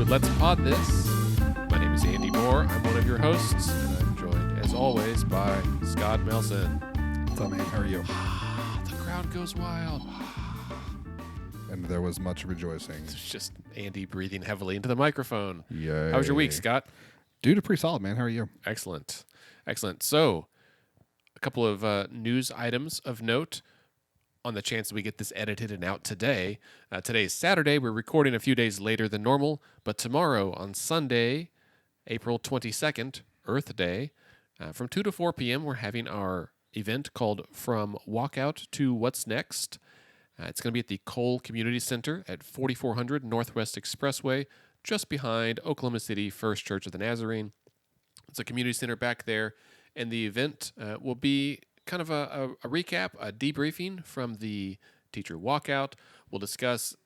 Let's Pod This. My name is Andy Moore. I'm one of your hosts, and I'm joined, as always, by Scott Melson. What's up, man? How are you? The crowd goes wild. And there was much rejoicing. It's just Andy breathing heavily into the microphone. Yay. How was your week, Scott? Dude, pretty solid, man. How are you? Excellent. So, a couple of news items of note on the chance that we get this edited and out today. Today is Saturday. We're recording a few days later than normal, but tomorrow on Sunday, April 22nd, Earth Day, from 2 to 4 p.m., we're having our event called From Walkout to What's Next. It's going to be at the Cole Community Center at 4400 Northwest Expressway, just behind Oklahoma City First Church of the Nazarene. It's a community center back there, and the event will be kind of a recap, a debriefing from the teacher walkout. We'll discuss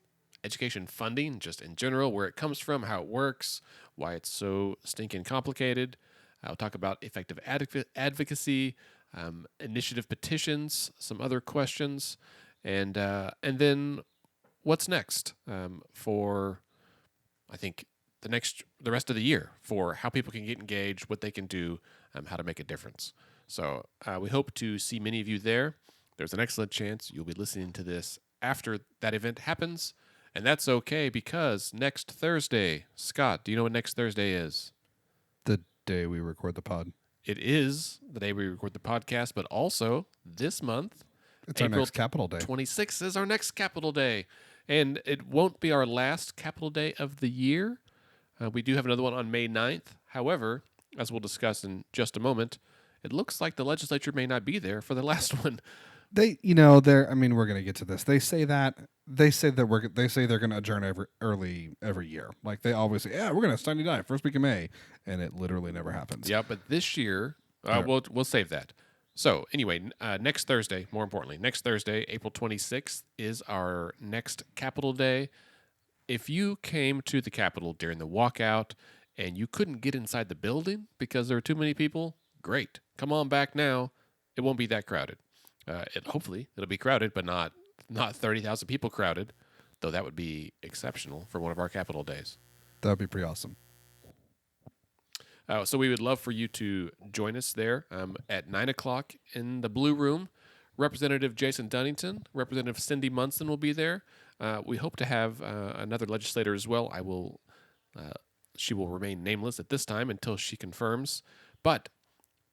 education funding just in general, where it comes from, how it works, why it's so stinking complicated. I'll talk about effective advocacy, initiative petitions, some other questions, and then what's next for, I think, the rest of the year, for how people can get engaged, what they can do, how to make a difference. So we hope to see many of you there. There's an excellent chance you'll be listening to this after that event happens, and that's okay because next Thursday, Scott, do you know what next Thursday is? The day we record the pod. It is the day we record the podcast, but also this month, It's April our next Capital Day. 26th is our next Capital Day, and it won't be our last Capital Day of the year. We do have another one on May 9th. However, as we'll discuss in just a moment, it looks like the legislature may not be there for the last one. We're going to get to this. They say they're going to adjourn every year. Like they always say, yeah, we're going to Sunday night, first week of May, and it literally never happens. Yeah, but this year, we'll save that. So anyway, next Thursday, more importantly, next Thursday, April 26th, is our next Capitol Day. If you came to the Capitol during the walkout and you couldn't get inside the building because there were too many people, great. Come on back now. It won't be that crowded. Hopefully, it'll be crowded, but not 30,000 people crowded, though that would be exceptional for one of our Capitol Days. That would be pretty awesome. So we would love for you to join us there at 9 o'clock in the Blue Room. Representative Jason Dunnington, Representative Cindy Munson will be there. We hope to have another legislator as well. She will remain nameless at this time until she confirms. But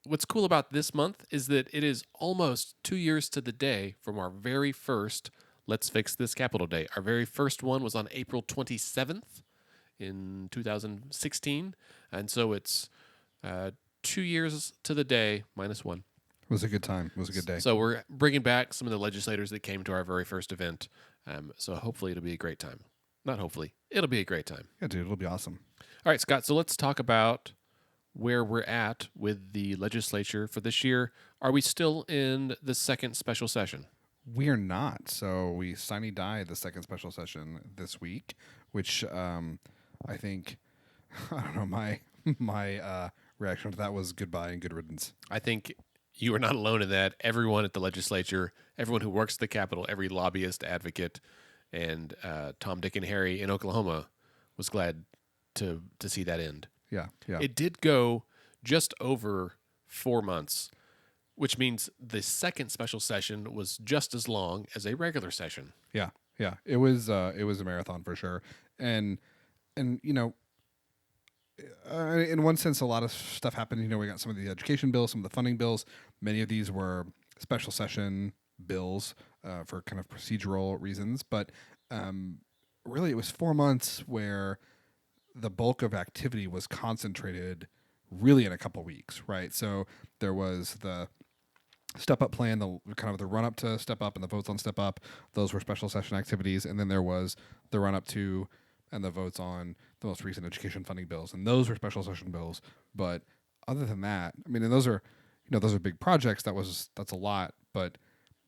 what's cool about this month is that it is almost 2 years to the day from our very first Let's Fix This Capitol Day. Our very first one was on April 27th in 2016. And so it's 2 years to the day minus one. It was a good time. It was a good day. So we're bringing back some of the legislators that came to our very first event. So hopefully it'll be a great time. Not hopefully. It'll be a great time. Yeah, dude, it'll be awesome. All right, Scott, so let's talk about where we're at with the legislature for this year. Are we still in the second special session? We're not. So we sine die the second special session this week, which I think, I don't know, my reaction to that was goodbye and good riddance. I think you are not alone in that. Everyone at the legislature, everyone who works at the Capitol, every lobbyist, advocate, and Tom, Dick, and Harry in Oklahoma was glad to see that end. Yeah. It did go just over 4 months, which means the second special session was just as long as a regular session. Yeah. It was a marathon for sure, and in one sense, a lot of stuff happened. We got some of the education bills, some of the funding bills. Many of these were special session bills for kind of procedural reasons, but really, it was 4 months where the bulk of activity was concentrated really in a couple weeks, right? So there was the Step Up plan, the kind of the run up to Step Up and the votes on Step Up. Those were special session activities, and then there was the run up to and the votes on the most recent education funding bills, and those were special session bills. But other than that, and those are big projects. That's a lot, but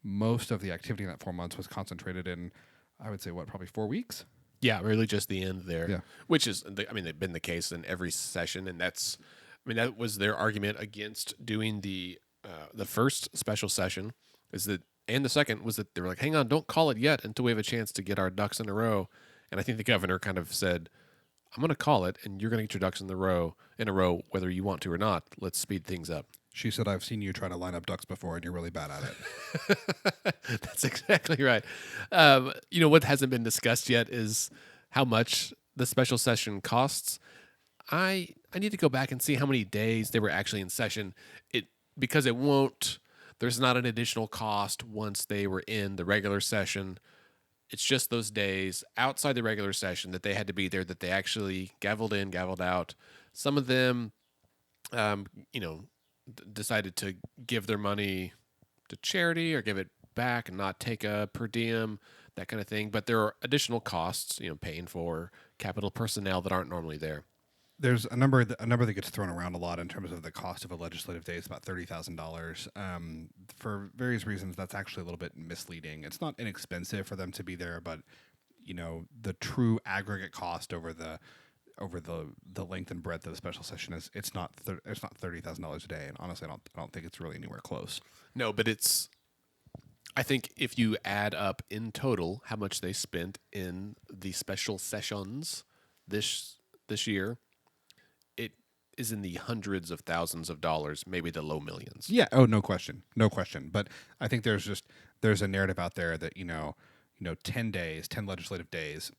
most of the activity in that 4 months was concentrated in, I would say, probably 4 weeks. Yeah, really just the end there. Yeah. Which is, they've been the case in every session, and that was their argument against doing the first special session, and the second was that they were like, hang on, don't call it yet until we have a chance to get our ducks in a row. And I think the governor kind of said, I'm going to call it, and you're going to get your ducks in a row, whether you want to or not. Let's speed things up. She said, I've seen you try to line up ducks before, and you're really bad at it. That's exactly right. What hasn't been discussed yet is how much the special session costs. I need to go back and see how many days they were actually in session. Because it won't. There's not an additional cost once they were in the regular session. It's just those days outside the regular session that they had to be there, that they actually gavelled in, gavelled out. Some of them, decided to give their money to charity or give it back and not take a per diem, that kind of thing. But there are additional costs, paying for capital personnel that aren't normally there. There's a number that gets thrown around a lot in terms of the cost of a legislative day. It's about $30,000. For various reasons, that's actually a little bit misleading. It's not inexpensive for them to be there, but the true aggregate cost over the length and breadth of the special session is it's not $30,000 a day. And honestly, I don't think it's really anywhere close. No, but I think if you add up in total how much they spent in the special sessions this year, it is in the hundreds of thousands of dollars, maybe the low millions. Yeah. Oh, no question. But I think there's a narrative out there that 10 legislative days,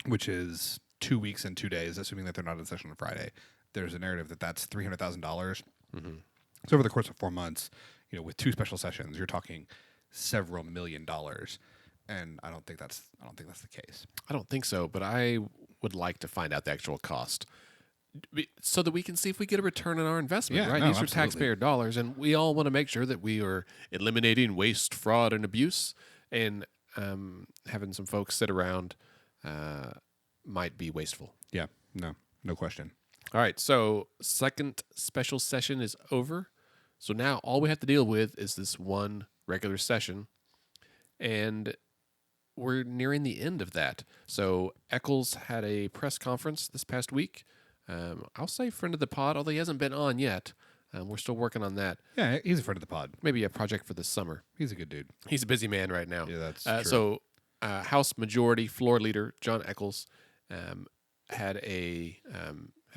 which is 2 weeks and 2 days, assuming that they're not in session on Friday. There's a narrative that that's $300,000. Mm-hmm. So over the course of 4 months, with 2 special sessions, you're talking several $1 million, and I don't think that's the case. I don't think so, but I would like to find out the actual cost so that we can see if we get a return on our investment. Yeah, right? no, These are absolutely. taxpayer dollars, and we all want to make sure that we are eliminating waste, fraud, and abuse. And having some folks sit around might be wasteful. Yeah, no question. All right, so second special session is over. So now all we have to deal with is this one regular session, and we're nearing the end of that. So Eccles had a press conference this past week. I'll say friend of the pod, although he hasn't been on yet. We're still working on that. Yeah, he's a friend of the pod. Maybe a project for the summer. He's a good dude. He's a busy man right now. Yeah, that's true. So House Majority Floor Leader John Eccles had a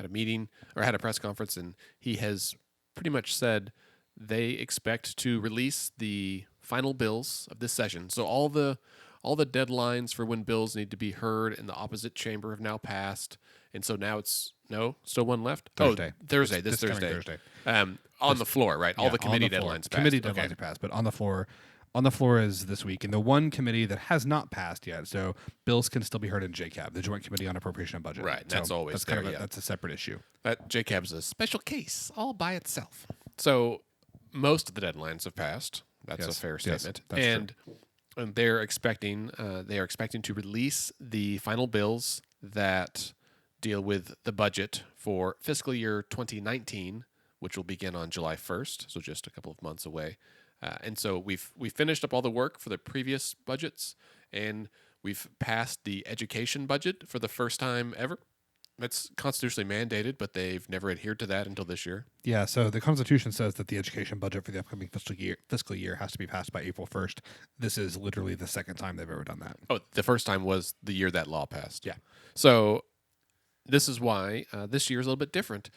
meeting or had a press conference, and he has pretty much said they expect to release the final bills of this session. So all the deadlines for when bills need to be heard in the opposite chamber have now passed, and so now it's still one left. Thursday. Thursday. This coming Thursday. On the floor, right? All the committee deadlines passed. Committee deadlines are passed, but on the floor is this week, and the one committee that has not passed yet. So bills can still be heard in JCAB, the Joint Committee on Appropriation and Budget. Right. That's always that's there. that's a separate issue. JCAB's a special case all by itself. So most of the deadlines have passed. That's a fair statement. That's and they're expecting to release the final bills that deal with the budget for fiscal year 2019, which will begin on July 1st, so just a couple of months away. And so we've finished up all the work for the previous budgets, and we've passed the education budget for the first time ever. That's constitutionally mandated, but they've never adhered to that until this year. Yeah, so the Constitution says that the education budget for the upcoming fiscal year has to be passed by April 1st. This is literally the second time they've ever done that. Oh, the first time was the year that law passed. Yeah. So this is why this year is a little bit different.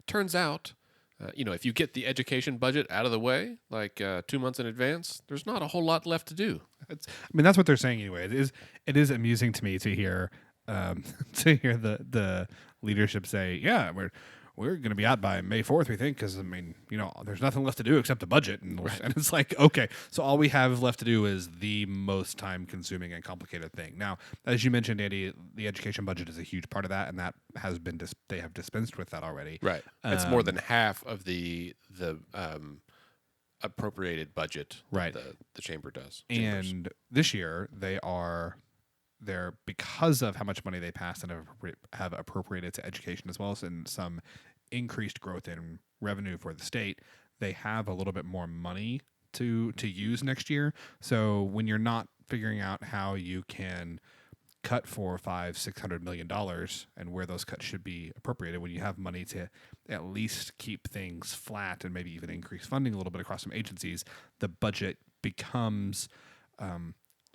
Turns out, if you get the education budget out of the way, like 2 months in advance, there's not a whole lot left to do. That's what they're saying anyway. It is amusing to me to hear the leadership say, yeah, we're going to be out by May 4th, we think, because there's nothing left to do except the budget, and it's like, okay, so all we have left to do is the most time-consuming and complicated thing. Now, as you mentioned, Andy, the education budget is a huge part of that, and that has been they have dispensed with that already. Right, it's more than half of the appropriated budget right. that the chamber does. And this year they're because of how much money they passed and have appropriated to education, as well as in some increased growth in revenue for the state, they have a little bit more money to use next year. So when you're not figuring out how you can cut $500-600 million and where those cuts should be appropriated, when you have money to at least keep things flat and maybe even increase funding a little bit across some agencies, the budget becomes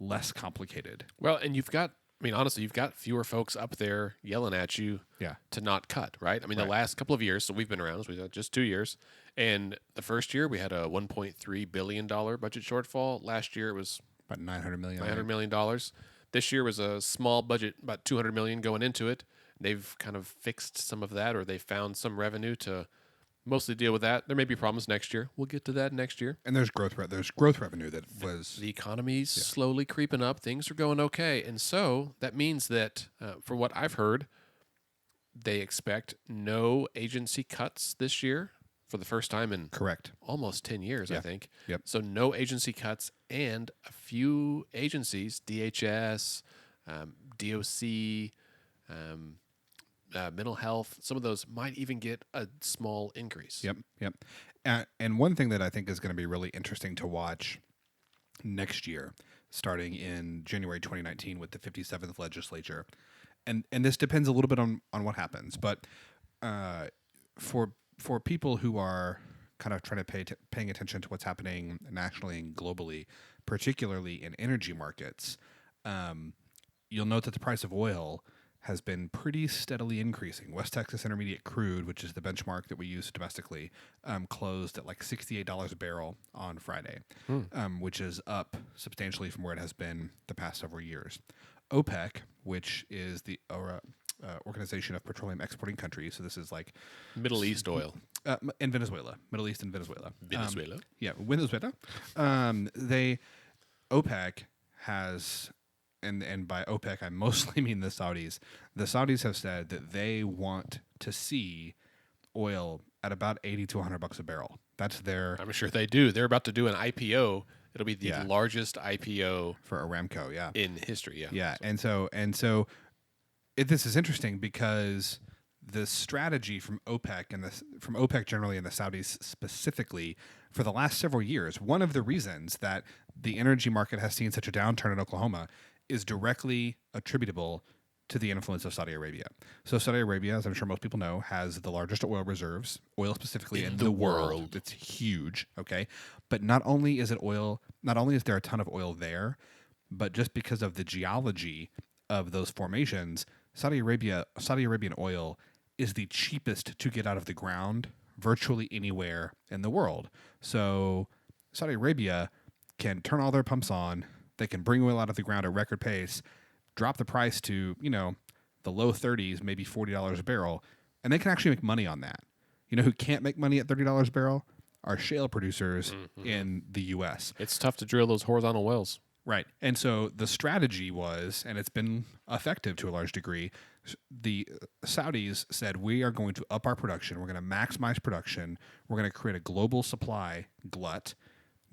less complicated. Well, and you've got I mean, honestly, you've got fewer folks up there yelling at you Yeah. to not cut, right? I mean, the Right. last couple of years, so we've been around, so we've had just 2 years. And the first year, we had a $1.3 billion budget shortfall. Last year, it was About 900 million. I $900 think. million. This year was a small budget, about $200 million going into it. They've kind of fixed some of that, or they found some revenue to mostly deal with that. There may be problems next year. We'll get to that next year. And there's growth revenue that was The economy's slowly creeping up. Things are going okay. And so that means that, from what I've heard, they expect no agency cuts this year for the first time in correct. almost 10 years, I Yeah. think. Yep. So no agency cuts, and a few agencies, DHS, DOC, mental health, some of those might even get a small increase. Yep. Yep. And one thing that I think is going to be really interesting to watch next year, starting in January 2019 with the 57th legislature, and this depends a little bit on what happens, but for people who are kind of trying to paying attention to what's happening nationally and globally, particularly in energy markets, you'll note that the price of oil has been pretty steadily increasing. West Texas Intermediate Crude, which is the benchmark that we use domestically, closed at like $68 a barrel on Friday, which is up substantially from where it has been the past several years. OPEC, which is the Organization of Petroleum Exporting Countries, so this is like Middle East oil. in Venezuela, Middle East and Venezuela. Venezuela. Venezuela. OPEC has, and by OPEC I mostly mean the Saudis. The Saudis have said that they want to see oil at about $80 to $100 a barrel. That's their I'm sure they do. They're about to do an IPO. It'll be the Yeah. largest IPO for Aramco. Yeah, in history. Yeah. yeah, and so this is interesting because the strategy from OPEC from OPEC generally and the Saudis specifically for the last several years, one of the reasons that the energy market has seen such a downturn in Oklahoma is directly attributable to the influence of Saudi Arabia. So Saudi Arabia, as I'm sure most people know, has the largest oil reserves, oil specifically in the world. It's huge, okay? But not only is there a ton of oil there, but just because of the geology of those formations, Saudi Arabian oil is the cheapest to get out of the ground virtually anywhere in the world. So Saudi Arabia can turn all their pumps on, they can bring oil out of the ground at record pace, drop the price to, the low 30s, maybe $40 a barrel, and they can actually make money on that. You know who can't make money at $30 a barrel? Are shale producers in the U.S. It's tough to drill those horizontal wells. Right. And so the strategy was, and it's been effective to a large degree, the Saudis said, we are going to up our production. We're going to maximize production. We're going to create a global supply glut,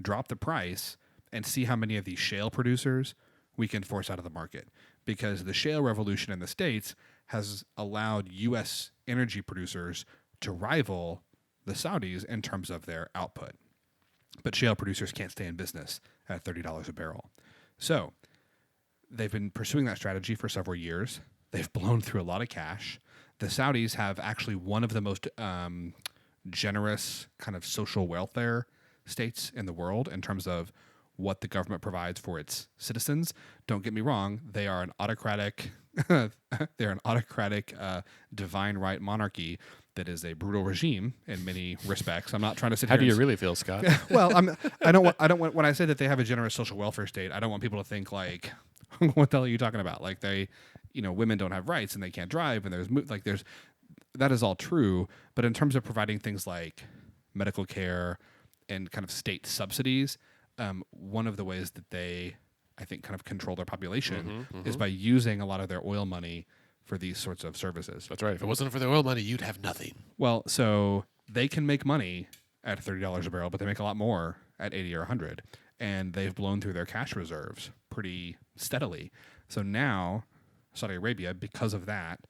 drop the price, and see how many of these shale producers we can force out of the market. Because the shale revolution in the States has allowed U.S. energy producers to rival the Saudis in terms of their output. But shale producers can't stay in business at $30 a barrel. So they've been pursuing that strategy for several years. They've blown through a lot of cash. The Saudis have actually one of the most generous kind of social welfare states in the world in terms of what the government provides for its citizens. Don't get me wrong; they are an autocratic, divine right monarchy that is a brutal regime in many respects. I'm not trying to sit. How here do you and really feel, Scott? Well, I don't want when I say that they have a generous social welfare state, I don't want people to think like, what the hell are you talking about? Like women don't have rights and they can't drive and there's that is all true. But in terms of providing things like medical care and kind of state subsidies, one of the ways that they, I think, kind of control their population is by using a lot of their oil money for these sorts of services. That's right. If it wasn't for the oil money, you'd have nothing. Well, so they can make money at $30 a barrel, but they make a lot more at 80 or 100, and they've blown through their cash reserves pretty steadily. So now Saudi Arabia, because of that,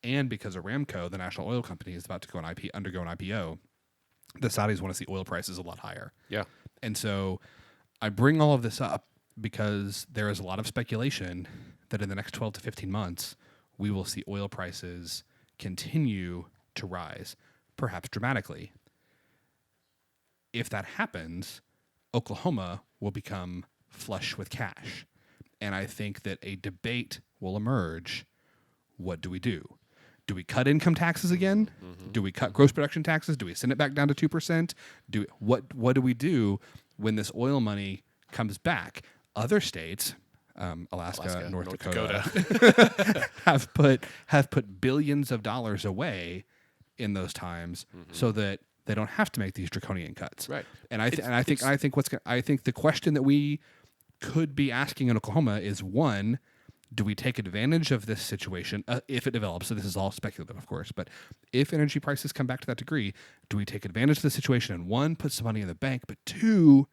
and because Aramco, the national oil company, is about to undergo an IPO, the Saudis want to see oil prices a lot higher. Yeah. And so I bring all of this up because there is a lot of speculation that in the next 12 to 15 months, we will see oil prices continue to rise, perhaps dramatically. If that happens, Oklahoma will become flush with cash. And I think that a debate will emerge. What do we do? Do we cut income taxes again? Do we cut gross production taxes? Do we send it back down to 2%? What do we do when this oil money comes back? Other states, Alaska, North Dakota, have put billions of dollars away in those times so that they don't have to make these draconian cuts. Right. And I think the question that we could be asking in Oklahoma is, one, do we take advantage of this situation if it develops? So this is all speculative, of course, but if energy prices come back to that degree, do we take advantage of the situation and, one, put some money in the bank, but two,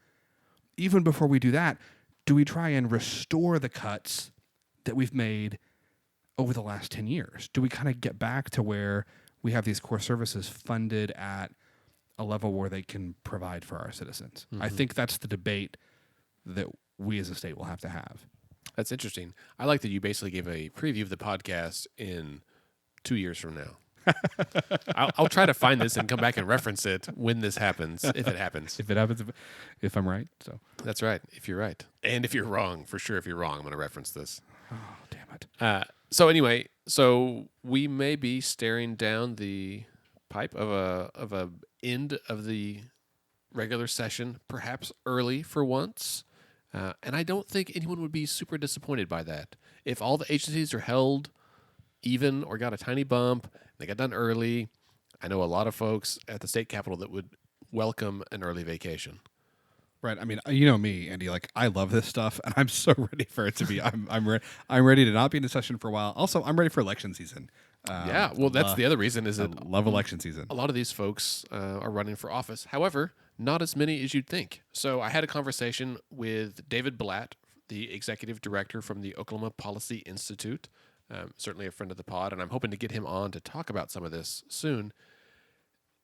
even before we do that, do we try and restore the cuts that we've made over the last 10 years? Do we kind of get back to where we have these core services funded at a level where they can provide for our citizens? I think that's the debate that we as a state will have to have. That's interesting. I like that you basically gave a preview of the podcast in 2 years from now. I'll try to find this and come back and reference it when this happens, if it happens. If it happens, if I'm right. So That's right, if you're right. And if you're wrong, for sure, if you're wrong, I'm going to reference this. oh, damn it. So anyway, so we may be staring down the pipe of a end of the regular session, perhaps early for once. And I don't think anyone would be super disappointed by that. If all the agencies are held even or got a tiny bump, they got done early, I know a lot of folks at the state capitol that would welcome an early vacation. Right. I mean, you know me, Andy. Like, I love this stuff, and I'm so ready for it to be. I'm ready to not be in a session for a while. Also, I'm ready for election season. Yeah, well, that's the other reason is that love election season. a lot of these folks are running for office. However, not as many as you'd think. So I had a conversation with David Blatt, the executive director from the Oklahoma Policy Institute, certainly a friend of the pod, and I'm hoping to get him on to talk about some of this soon.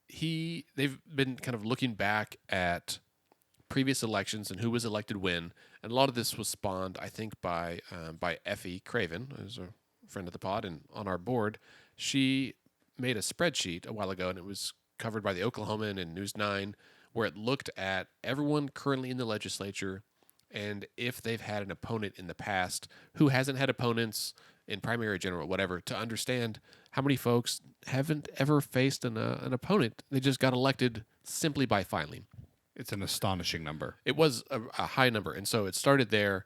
They've been kind of looking back at previous elections and who was elected when, and a lot of this was spawned, I think, by Effie Craven, who's a friend of the pod and on our board. She made a spreadsheet a while ago, and it was covered by the Oklahoman and News 9, where it looked at everyone currently in the legislature and if they've had an opponent in the past who hasn't had opponents in primary, general, whatever, to understand how many folks haven't ever faced an opponent. They just got elected simply by filing. It's an astonishing number. It was a high number, and so it started there.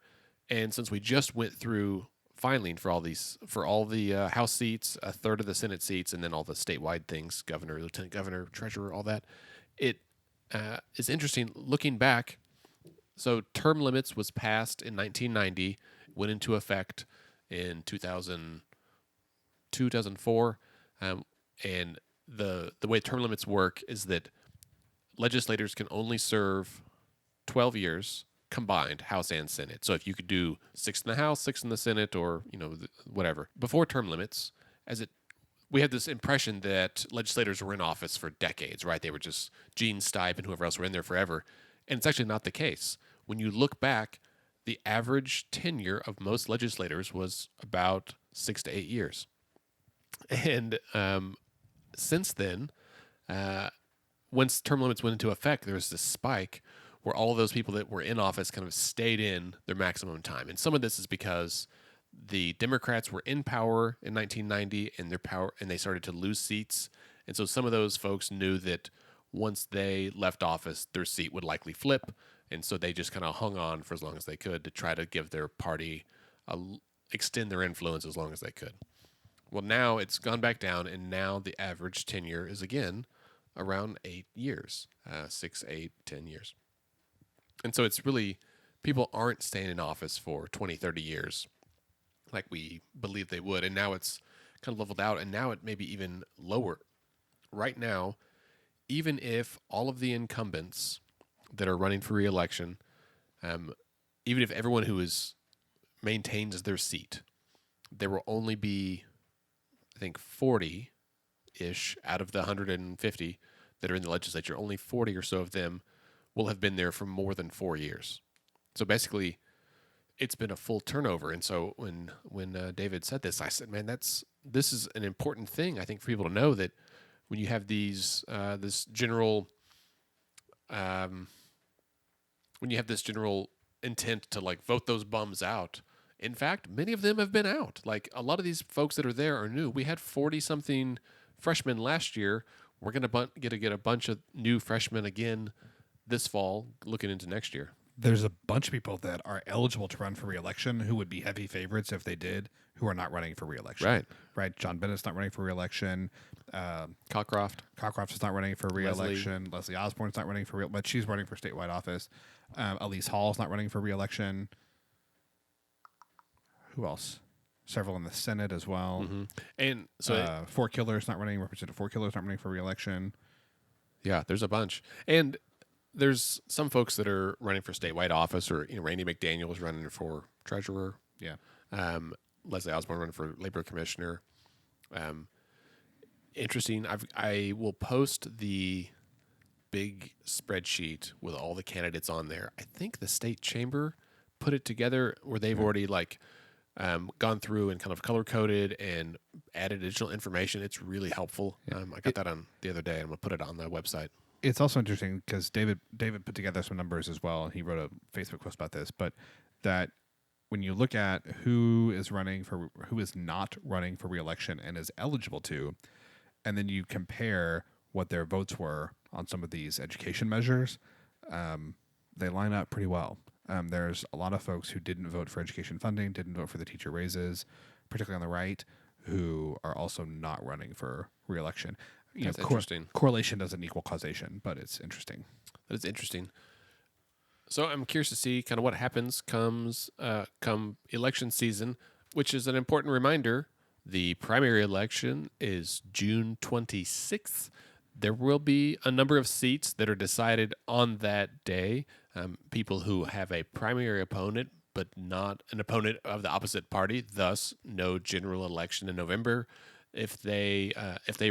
And since we just went through filing for all the House seats, a third of the Senate seats, and then all the statewide things, governor, lieutenant governor, treasurer, all that, it is interesting looking back. So term limits was passed in 1990, went into effect in 2004, and the way term limits work is that legislators can only serve 12 years combined, House and Senate. So if you could do 6 in the House, 6 in the Senate, or whatever before term limits, we had this impression that legislators were in office for decades, right? They were just Gene Stipe and whoever else were in there forever, and it's actually not the case. When you look back, the average tenure of most legislators was about 6 to 8 years, and since then, once term limits went into effect, there was this spike where all of those people that were in office kind of stayed in their maximum time. And some of this is because the Democrats were in power in 1990 and they started to lose seats. And so some of those folks knew that once they left office, their seat would likely flip. And so they just kind of hung on for as long as they could to try to give their party extend their influence as long as they could. Well, now it's gone back down, and now the average tenure is again around 8 years, 6, 8, 10 years. And so it's really, people aren't staying in office for 20, 30 years like we believe they would. And now it's kind of leveled out, and now it may be even lower. Right now, even if all of the incumbents that are running for re-election, even if everyone who maintains their seat, there will only be, I think, 40-ish out of the 150 that are in the legislature. Only 40 or so of them will have been there for more than 4 years. So basically, it's been a full turnover. And so when David said this, I said, man, this is an important thing, I think, for people to know, that when you have this general intent to like vote those bums out In fact, many of them have been out. Like a lot of these folks that are there are new. We had 40 something freshmen last year. We're going to get a bunch of new freshmen again this fall, looking into next year. There's a bunch of people that are eligible to run for re-election who would be heavy favorites if they did, who are not running for re-election. Right. Right. John Bennett's not running for re-election. Cockcroft. Cockcroft is not running for re-election. Leslie Osborne's not running for but she's running for statewide office. Elise Hall's not running for re-election. Who else? Several in the Senate as well. Mm-hmm. And so Four Killer's not running. Representative Four Killer's not running for re-election. yeah, there's a bunch. And there's some folks that are running for statewide office, or Randy McDaniel's running for treasurer. Yeah. Leslie Osborne running for labor commissioner. Interesting. I will post the big spreadsheet with all the candidates on there. I think the state chamber put it together where they've already gone through and kind of color coded and added additional information. It's really helpful. Yeah. I got that on the other day. I'm gonna put it on the website. It's also interesting because David put together some numbers as well, and he wrote a Facebook post about this. But that when you look at who is not running for re-election and is eligible to, and then you compare what their votes were on some of these education measures, they line up pretty well. There's a lot of folks who didn't vote for education funding, didn't vote for the teacher raises, particularly on the right, who are also not running for re-election. That's interesting. Correlation doesn't equal causation, but it's interesting. That is interesting. So I'm curious to see kind of what happens come election season, which is an important reminder. The primary election is June 26th. There will be a number of seats that are decided on that day. People who have a primary opponent, but not an opponent of the opposite party, thus no general election in November. If they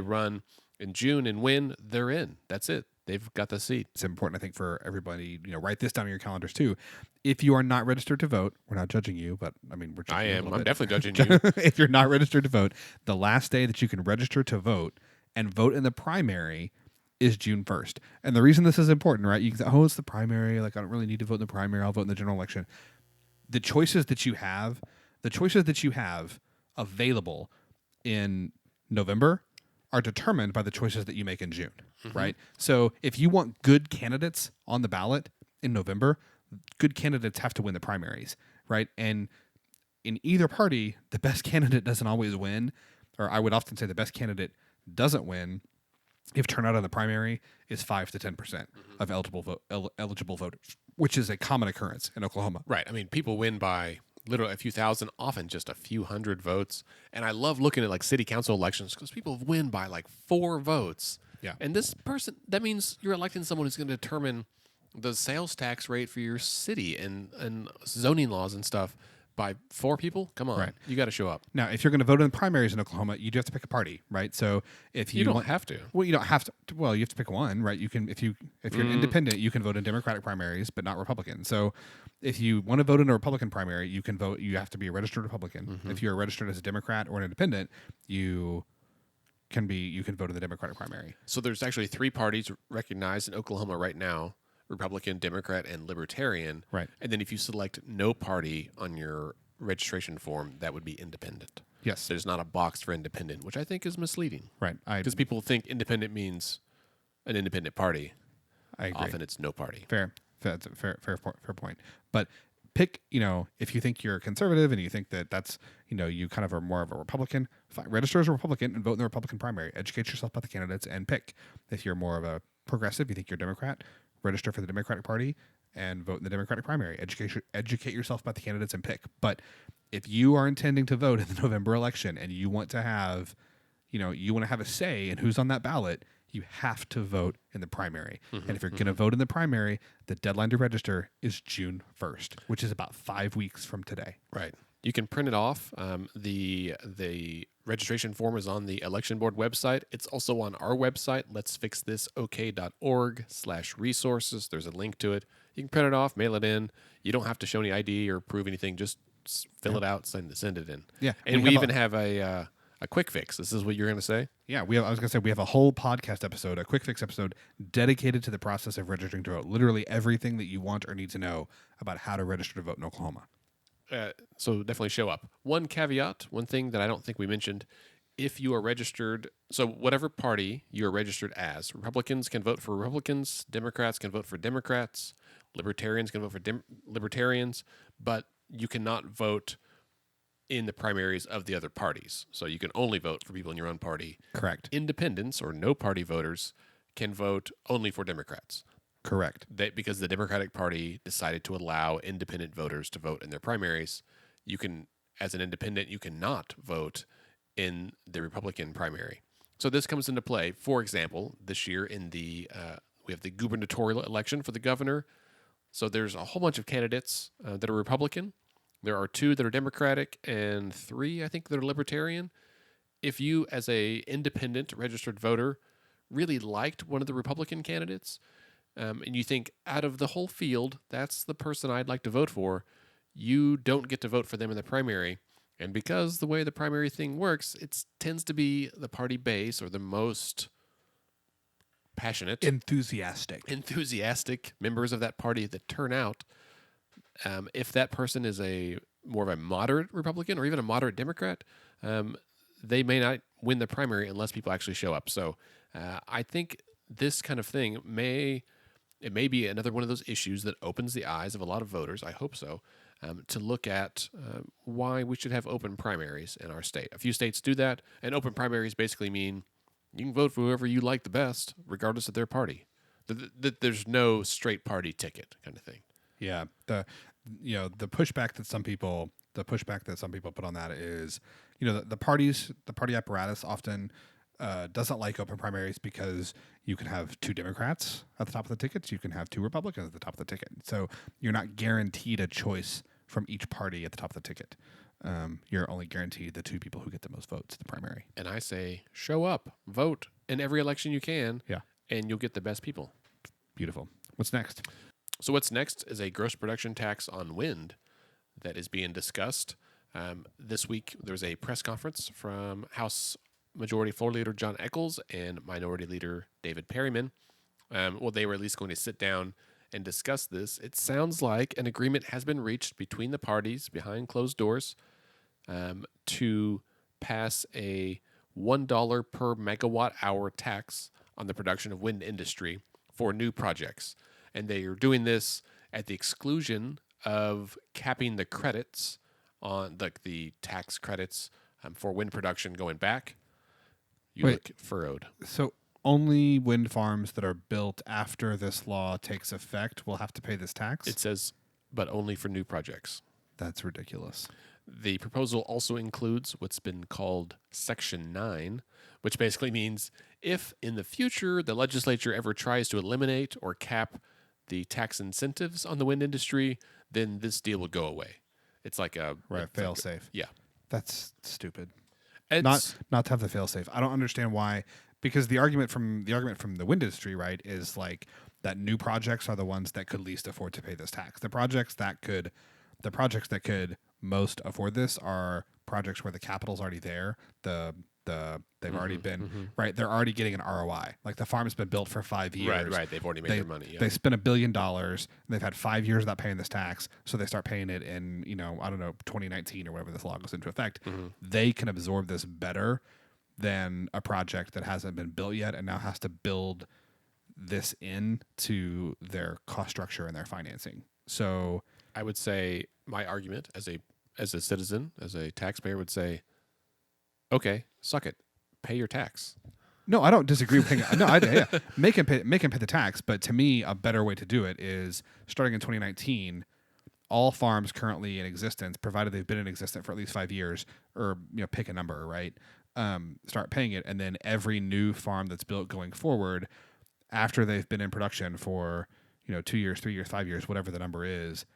run in June and win, they're in. That's it. They've got the seat. It's important, I think, for everybody. Write this down on your calendars too. If you are not registered to vote, we're not judging you, but I mean, we're. I am. I'm definitely judging you. If you're not registered to vote, the last day that you can register to vote and vote in the primary is June 1st. And the reason this is important, right? You can say, "Oh, it's the primary. Like, I don't really need to vote in the primary. I'll vote in the general election." The choices that you have available in November are determined by the choices that you make in June, right? So if you want good candidates on the ballot in November, good candidates have to win the primaries, right? And in either party, the best candidate doesn't always win, or I would often say the best candidate doesn't win if turnout on the primary is 5 to 10% of eligible voters, which is a common occurrence in Oklahoma. Right. I mean, people win by literally a few thousand, often just a few hundred votes. And I love looking at like city council elections because people win by like 4 votes. Yeah. And this person, that means you're electing someone who's going to determine the sales tax rate for your city and zoning laws and stuff by 4 people. Come on. Right. You got to show up. Now, if you're going to vote in the primaries in Oklahoma, you do have to pick a party, right? So if You don't have to. well, you don't have to. Well, you have to pick one, right? You can if you're an independent, you can vote in Democratic primaries, but not Republican. So if you want to vote in a Republican primary, you can vote. You have to be a registered Republican. If you're registered as a Democrat or an independent, you can vote in the Democratic primary. So there's actually 3 parties recognized in Oklahoma right now: Republican, Democrat, and Libertarian. Right. And then if you select no party on your registration form, that would be independent. Yes. There's not a box for independent, which I think is misleading. Right. Because people think independent means an independent party. I agree. Often it's no party. Fair. That's a fair point. But pick, if you think you're conservative and you think that that's, you kind of are more of a Republican, fine. Register as a Republican and vote in the Republican primary. Educate yourself about the candidates and pick. If you're more of a progressive, you think you're a Democrat, register for the Democratic Party and vote in the Democratic primary. Educate yourself about the candidates and pick. But if you are intending to vote in the November election and you want to have, a say in who's on that ballot, you have to vote in the primary. And if you're going to vote in the primary, the deadline to register is June 1st, which is about 5 weeks from today. Right. You can print it off. The registration form is on the election board website. It's also on our website, letsfixthisok.org/resources. There's a link to it. You can print it off, mail it in. You don't have to show any ID or prove anything. Just fill it out, send it in. Yeah. And we even have a quick fix. This is what you're going to say? Yeah, I was going to say we have a whole podcast episode, a quick fix episode dedicated to the process of registering to vote. Literally everything that you want or need to know about how to register to vote in Oklahoma. So definitely show up. One caveat, one thing that I don't think we mentioned: if you are registered, so whatever party you are registered as, Republicans can vote for Republicans, Democrats can vote for Democrats, Libertarians can vote for Libertarians, but you cannot vote in the primaries of the other parties. So you can only vote for people in your own party. Correct. Independents or no party voters can vote only for Democrats. Correct. Because the Democratic Party decided to allow independent voters to vote in their primaries, you can, as an independent, you cannot vote in the Republican primary. So this comes into play. For example, this year in the we have the gubernatorial election for the governor. So there's a whole bunch of candidates that are Republican. There are 2 that are Democratic and 3, I think, that are Libertarian. If you, as a independent registered voter, really liked one of the Republican candidates, and you think out of the whole field, that's the person I'd like to vote for, you don't get to vote for them in the primary. And because the way the primary thing works, it tends to be the party base or the most passionate, enthusiastic members of that party that turn out. If that person is more of a moderate Republican or even a moderate Democrat, they may not win the primary unless people actually show up. So I think this kind of thing may be another one of those issues that opens the eyes of a lot of voters. I hope so. To look at why we should have open primaries in our state. A few states do that, and open primaries basically mean you can vote for whoever you like the best, regardless of their party. There's no straight party ticket kind of thing. Yeah. The pushback that some people put on that is, the party apparatus often doesn't like open primaries because you can have 2 Democrats at the top of the tickets, you can have 2 Republicans at the top of the ticket. So you're not guaranteed a choice from each party at the top of the ticket. You're only guaranteed the 2 people who get the most votes in the primary. And I say, show up, vote in every election you can, Yeah. and you'll get the best people. Beautiful. What's next? So what's next is a gross production tax on wind that is being discussed. This week, there was a press conference from House Majority Floor Leader John Eccles and Minority Leader David Perryman. They were at least going to sit down and discuss this. It sounds like an agreement has been reached between the parties behind closed doors to pass a $1 per megawatt hour tax on the production of wind industry for new projects. And they are doing this at the exclusion of capping the credits on the tax credits for wind production going back. You look furrowed. So only wind farms that are built after this law takes effect will have to pay this tax? It says, but only for new projects. That's ridiculous. The proposal also includes what's been called Section 9, which basically means if in the future the legislature ever tries to eliminate or cap the tax incentives on the wind industry, then this deal will go away. It's like a fail safe. Yeah, that's stupid. It's, not to have the fail safe. I don't understand why, because the argument from the wind industry, right, is like that new projects are the ones that could least afford to pay this tax. The projects that could most afford this are projects where the capital's already there. They've already been right. They're already getting an ROI. Like the farm's been built for 5 years. Right. They've already made their money. Yeah. They spent $1 billion. They've had 5 years without paying this tax, so they start paying it in 2019 or whatever this law goes into effect. They can absorb this better than a project that hasn't been built yet and now has to build this into their cost structure and their financing. So I would say my argument as a citizen, as a taxpayer, would say, okay, suck it, pay your tax. No, I don't disagree with paying. No, make him pay the tax. But to me, a better way to do it is starting in 2019. All farms currently in existence, provided they've been in existence for at least 5 years, or pick a number, right? Start paying it, and then every new farm that's built going forward, after they've been in production for 2 years, 3 years, 5 years, whatever the number is,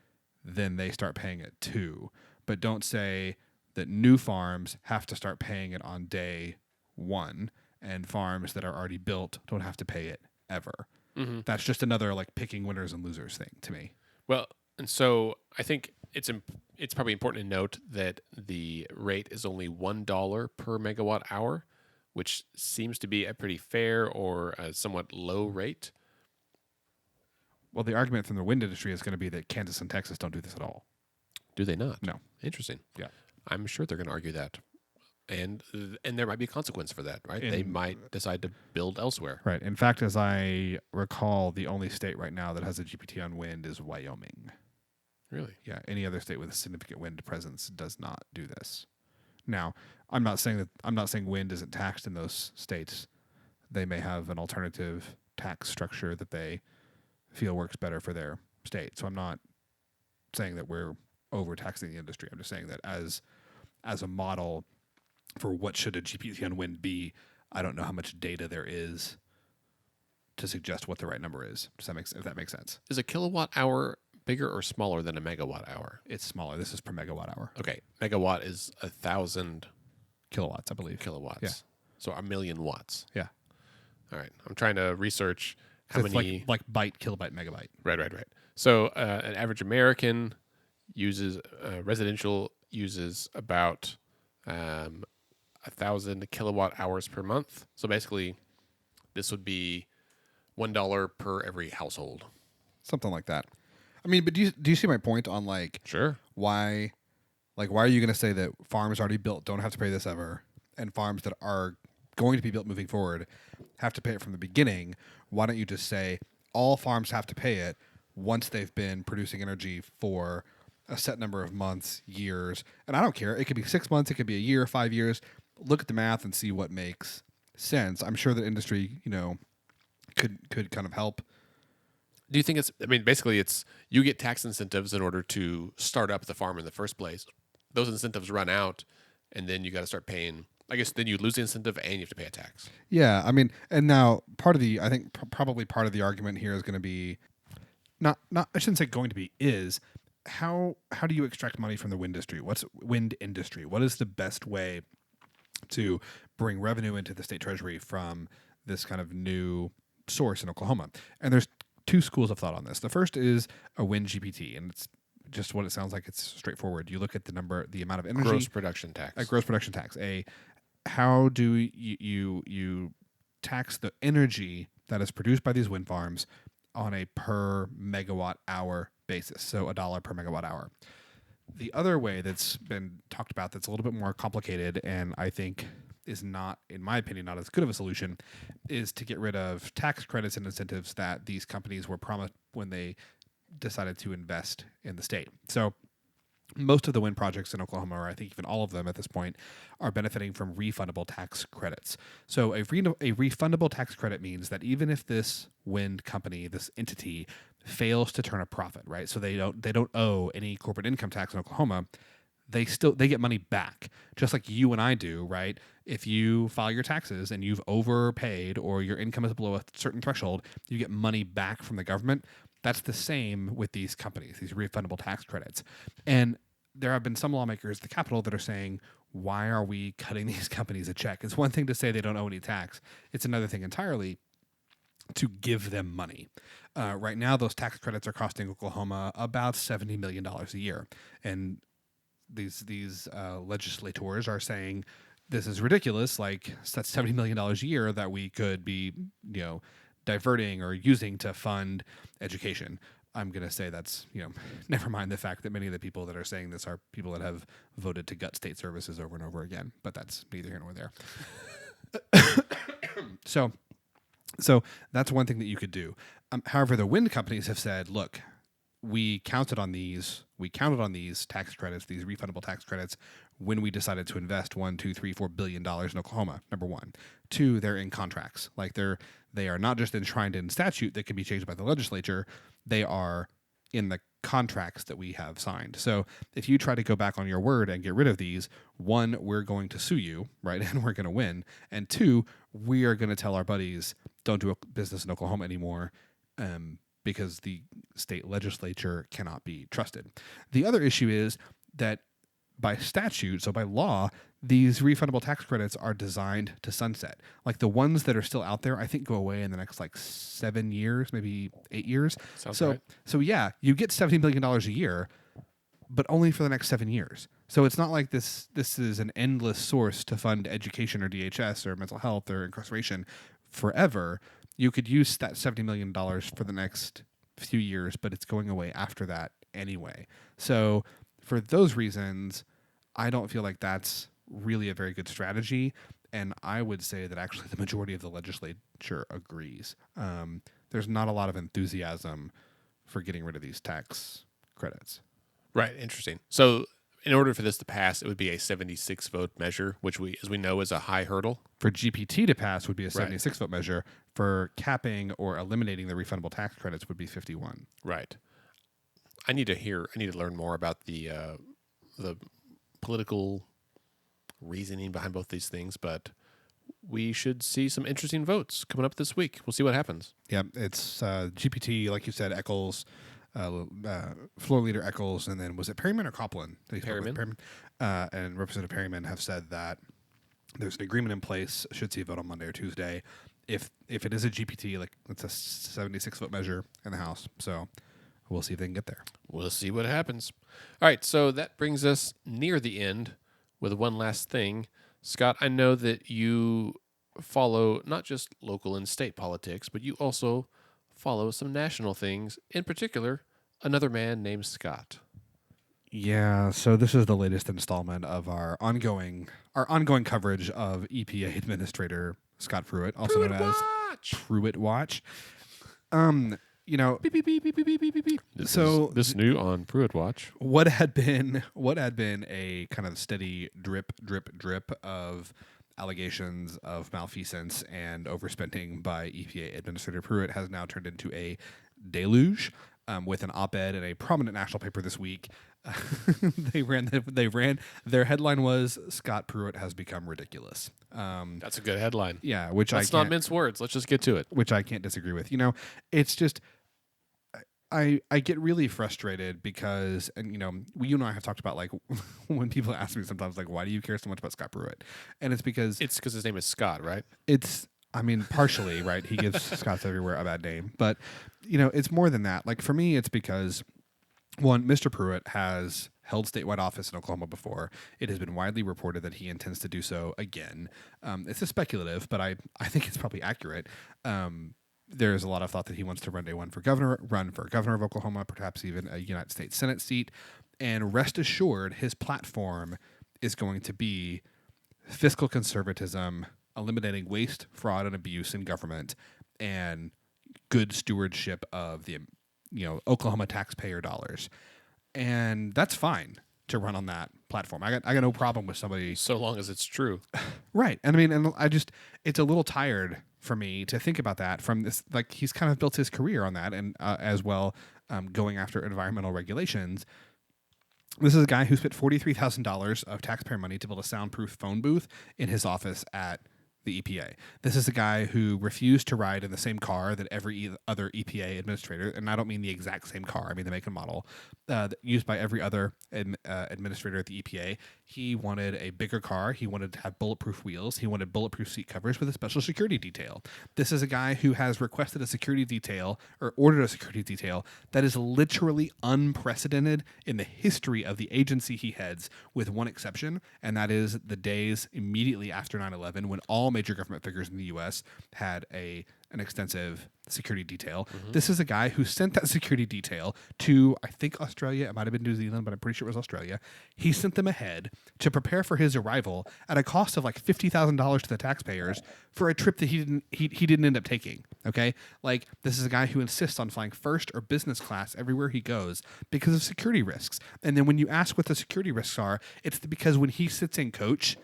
then they start paying it too. But don't say that new farms have to start paying it on day one, and farms that are already built don't have to pay it ever. Mm-hmm. That's just another picking winners and losers thing to me. Well, and so I think it's probably important to note that the rate is only $1 per megawatt hour, which seems to be a pretty fair or a somewhat low rate. Well, the argument from the wind industry is going to be that Kansas and Texas don't do this at all. Do they not? No. Interesting. Yeah. I'm sure they're going to argue that. And there might be a consequence for that, right? They might decide to build elsewhere. Right. In fact, as I recall, the only state right now that has a GPT on wind is Wyoming. Really? Yeah. Any other state with a significant wind presence does not do this. Now, I'm not saying wind isn't taxed in those states. They may have an alternative tax structure that they feel works better for their state. So I'm not saying that we're overtaxing the industry. I'm just saying that as a model for what should a GPT on wind be, I don't know how much data there is to suggest what the right number is. If that makes sense? Is a kilowatt hour bigger or smaller than a megawatt hour? It's smaller. This is per megawatt hour. Okay, megawatt is 1,000 kilowatts, I believe. kilowatts. Yeah. So 1,000,000 watts. Yeah. All right. I'm trying to research how It's many. like byte, kilobyte, megabyte. Right. So an average American uses residential uses about 1,000 kilowatt hours per month. So basically, this would be $1 per every household. Something like that. I mean, but do you see my point on like Sure. why are you going to say that farms already built don't have to pay this ever, and farms that are going to be built moving forward have to pay it from the beginning? Why don't you just say all farms have to pay it once they've been producing energy for a set number of months, years, and I don't care. It could be 6 months, it could be a year, 5 years. Look at the math and see what makes sense. I'm sure that industry, could kind of help. Do you think it's? I mean, basically, it's you get tax incentives in order to start up the farm in the first place. Those incentives run out, and then you got to start paying. I guess then you lose the incentive and you have to pay a tax. Yeah, I mean, and now I think probably part of the argument here is going to be not I shouldn't say going to be is how do you extract money from the wind industry? What's wind industry? What is the best way to bring revenue into the state treasury from this kind of new source in Oklahoma? And there's two schools of thought on this. The first is a wind GPT, and it's just what it sounds like. It's straightforward. You look at the amount of energy, Gross production tax. a gross production tax. How do you tax the energy that is produced by these wind farms on a per megawatt hour basis? So $1 per megawatt hour. The other way that's been talked about that's a little bit more complicated and I think is not, in my opinion, not as good of a solution, is to get rid of tax credits and incentives that these companies were promised when they decided to invest in the state. So most of the wind projects in Oklahoma, or I think even all of them at this point, are benefiting from refundable tax credits. So a refundable tax credit means that even if this wind company, this entity, fails to turn a profit, right? So they don't owe any corporate income tax in Oklahoma, they get money back, just like you and I do, right? If you file your taxes and you've overpaid or your income is below a certain threshold, you get money back from the government. That's the same with these companies, these refundable tax credits. And there have been some lawmakers at the Capitol that are saying, why are we cutting these companies a check? It's one thing to say they don't owe any tax. It's another thing entirely to give them money. Right now, those tax credits are costing Oklahoma about $70 million a year. And these legislators are saying, this is ridiculous. Like, that's $70 million a year that we could be, diverting or using to fund education. I'm going to say that's, never mind the fact that many of the people that are saying this are people that have voted to gut state services over and over again, but that's neither here nor there. So that's one thing that you could do. However, the wind companies have said, look, we counted on these tax credits, these refundable tax credits, when we decided to invest $1, $2, $3, $4 billion in Oklahoma. Number one. Two, they're in contracts. Like they are not just enshrined in statute that can be changed by the legislature. They are in the contracts that we have signed. So if you try to go back on your word and get rid of these, one, we're going to sue you, right? And we're going to win. And two, we are going to tell our buddies, don't do business in Oklahoma anymore, because the state legislature cannot be trusted. The other issue is that by statute, so by law, these refundable tax credits are designed to sunset. Like the ones that are still out there, I think go away in the next 7 years, maybe 8 years. Sounds right. So yeah, you get $70 million a year, but only for the next 7 years. So it's not like this is an endless source to fund education or DHS or mental health or incarceration forever. You could use that $70 million for the next few years, but it's going away after that anyway. So for those reasons, I don't feel like that's really a very good strategy. And I would say that actually the majority of the legislature agrees. There's not a lot of enthusiasm for getting rid of these tax credits. Right. Interesting. So, in order for this to pass, it would be a 76 vote measure, which as we know, is a high hurdle. For GPT to pass would be a Right. 76 vote measure. For capping or eliminating the refundable tax credits would be 51. Right. I need to learn more about the political reasoning behind both these things, but we should see some interesting votes coming up this week. We'll see what happens. Yeah, it's GPT, like you said, Eccles, Floor Leader Eccles, and then was it Perryman or Copeland? Perryman. And Representative Perryman have said that there's an agreement in place, should see a vote on Monday or Tuesday. If it is a GPT, like it's a 76 vote measure in the House. So we'll see if they can get there. We'll see what happens. All right, so that brings us near the end with one last thing. Scott, I know that you follow not just local and state politics, but you also follow some national things, in particular, another man named Scott. Yeah, so this is the latest installment of our ongoing coverage of EPA Administrator Scott Pruitt, also known as Pruitt Watch. You know, Beep, beep, beep, beep, beep, beep, beep, beep. This new on Pruitt Watch. what had been a kind of steady drip of allegations of malfeasance and overspending by EPA Administrator Pruitt has now turned into a deluge. With an op-ed in a prominent national paper this week, their headline was Scott Pruitt has become ridiculous. That's a good headline. Yeah, which Let's not mince words. Let's just get to it. which I can't disagree with. You know, it's just I get really frustrated because, and you know, you and I have talked about like when people ask me sometimes like, why do you care so much about Scott Pruitt? And it's because His name is Scott, right? I mean, partially, right? He gives Scots everywhere a bad name. But, you know, it's more than that. Like, for me, it's because, one, Mr. Pruitt has held statewide office in Oklahoma before. It has been widely reported that he intends to do so again. It's a speculative, but I think it's probably accurate. There's a lot of thought that he wants to run for governor of Oklahoma, perhaps even a United States Senate seat. And rest assured, his platform is going to be fiscal conservatism, eliminating waste, fraud, and abuse in government, and good stewardship of the Oklahoma taxpayer dollars. And that's fine to run on that platform. I got no problem with somebody, so long as it's true. Right. And I mean, and it's a little tired for me to think about that from this, like he's kind of built his career on that, and as well going after environmental regulations. This is a guy who spent $43,000 of taxpayer money to build a soundproof phone booth in his office at the EPA. This is a guy who refused to ride in the same car that every other EPA administrator, and I don't mean the exact same car, I mean the make and model, used by every other administrator at the EPA. He wanted a bigger car. He wanted to have bulletproof wheels. He wanted bulletproof seat covers with a special security detail. This is a guy who has requested a security detail or ordered a security detail that is literally unprecedented in the history of the agency he heads, with one exception, and that is the days immediately after 9/11 when all major government figures in the U.S. had an extensive security detail. Mm-hmm. This is a guy who sent that security detail to, I think, Australia. It might have been New Zealand, but I'm pretty sure it was Australia. He sent them ahead to prepare for his arrival at a cost of like $50,000 to the taxpayers for a trip that he didn't end up taking. Okay, like this is a guy who insists on flying first or business class everywhere he goes because of security risks. And then when you ask what the security risks are, it's because when he sits in coach,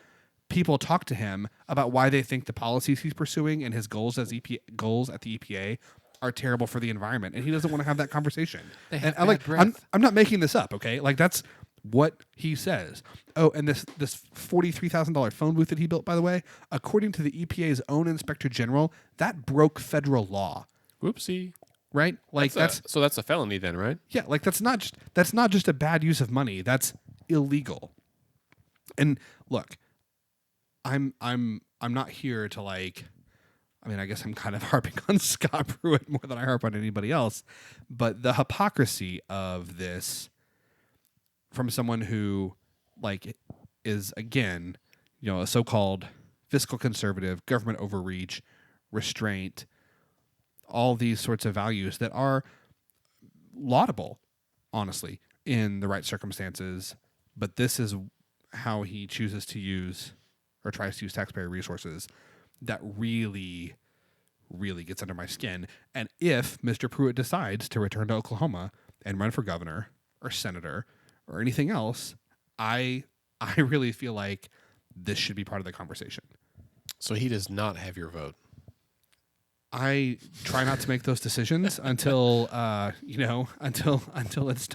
people talk to him about why they think the policies he's pursuing and his goals at the EPA are terrible for the environment, and he doesn't want to have that conversation. And I'm not making this up, okay? Like that's what he says. Oh, and this $43,000 phone booth that he built, by the way, according to the EPA's own Inspector General, that broke federal law. Whoopsie. Right? Like that's a felony then, right? Yeah, like that's not just a bad use of money. That's illegal. And look, I'm not here to like, I mean, I guess I'm kind of harping on Scott Pruitt more than I harp on anybody else, but the hypocrisy of this from someone who like is, again, a so-called fiscal conservative, government overreach, restraint, all these sorts of values that are laudable, honestly. in the right circumstances, but this is how he chooses to use or tries to use taxpayer resources that really, really gets under my skin. And if Mr. Pruitt decides to return to Oklahoma and run for governor or senator or anything else, I really feel like this should be part of the conversation. So he does not have your vote. I try not to make those decisions until until it's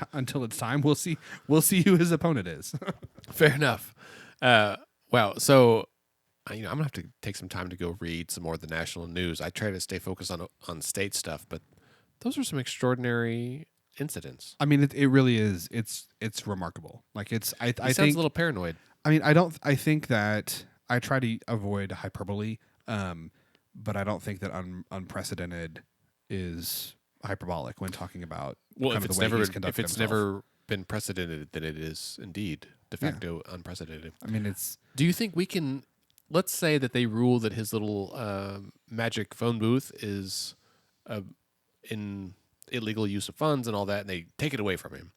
time. We'll see who his opponent is. Fair enough. Wow. So, I'm gonna have to take some time to go read some more of the national news. I try to stay focused on state stuff, but those are some extraordinary incidents. I mean, it really is. It's remarkable. Like I He think sounds a little paranoid. I mean, I think that I try to avoid hyperbole, but I don't think that unprecedented is hyperbolic when talking about Well, kind if of it's the way never he's conducted if it's himself. never been precedented, then it is indeed de facto unprecedented. I mean, it's Do you think we can? Let's say that they rule that his little magic phone booth is in illegal use of funds and all that, and they take it away from him.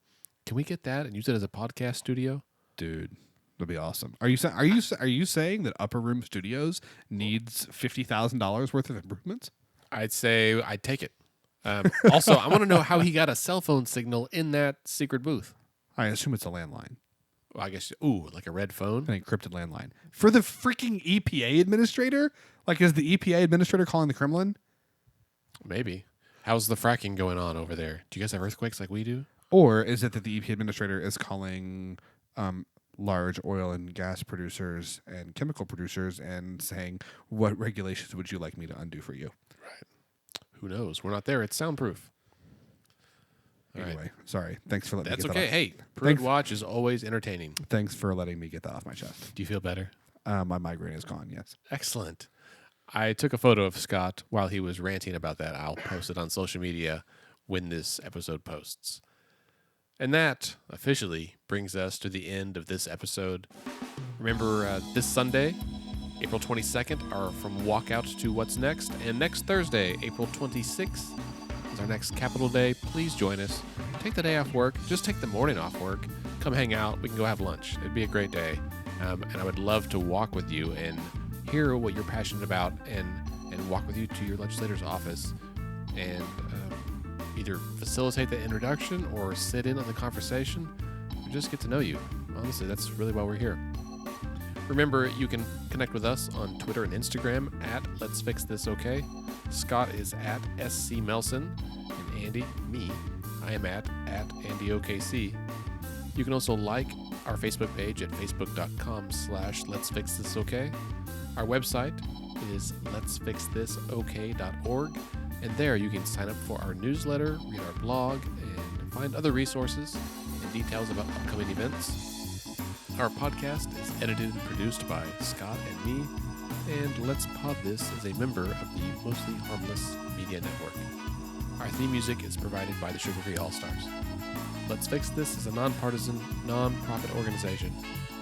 Can we get that and use it as a podcast studio? dude. That'd be awesome. Are you saying that Upper Room Studios needs $50,000 worth of improvements? I'd say I'd take it. Also, I want to know how he got a cell phone signal in that secret booth. I assume it's a landline, Well, I guess, like a red phone. an encrypted landline for the freaking EPA administrator. Like, is the EPA administrator calling the Kremlin? Maybe. How's the fracking going on over there? Do you guys have earthquakes like we do? Or is it that the EPA administrator is calling large oil and gas producers and chemical producers and saying, what regulations would you like me to undo for you? Who knows? We're not there. It's soundproof. All Anyway, right. sorry. Thanks for letting That's me get okay. that off. Hey, Pruitt Watch is always entertaining. Thanks for letting me get that off my chest. Do you feel better? My migraine is gone, yes. Excellent. I took a photo of Scott while he was ranting about that. I'll post it on social media when this episode posts. And that officially brings us to the end of this episode. Remember, this Sunday, April 22nd, are From Walkout to What's Next. And next Thursday, April 26th, is our next Capital Day. Please join us. Take the day off work. Just take the morning off work. Come hang out. We can go have lunch. It'd be a great day. And I would love to walk with you and hear what you're passionate about and walk with you to your legislator's office and either facilitate the introduction or sit in on the conversation or just get to know you. Honestly, that's really why we're here. Remember, you can connect with us on Twitter and Instagram at Let's Fix This OK. Scott is at SC Melson, and Andy, me, I am at AndyOKC. You can also like our Facebook page at facebook.com/Let's Fix This OK. Our website is letsfixthisok.org, and there you can sign up for our newsletter, read our blog, and find other resources and details about upcoming events. Our podcast is edited and produced by Scott and me, and Let's Pod This is a member of the Mostly Harmless Media Network. Our theme music is provided by the Sugar Free All-Stars. Let's Fix This is a nonpartisan, non-profit organization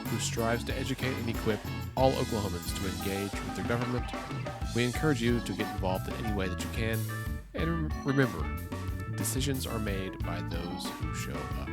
who strives to educate and equip all Oklahomans to engage with their government. We encourage you to get involved in any way that you can, and remember, decisions are made by those who show up.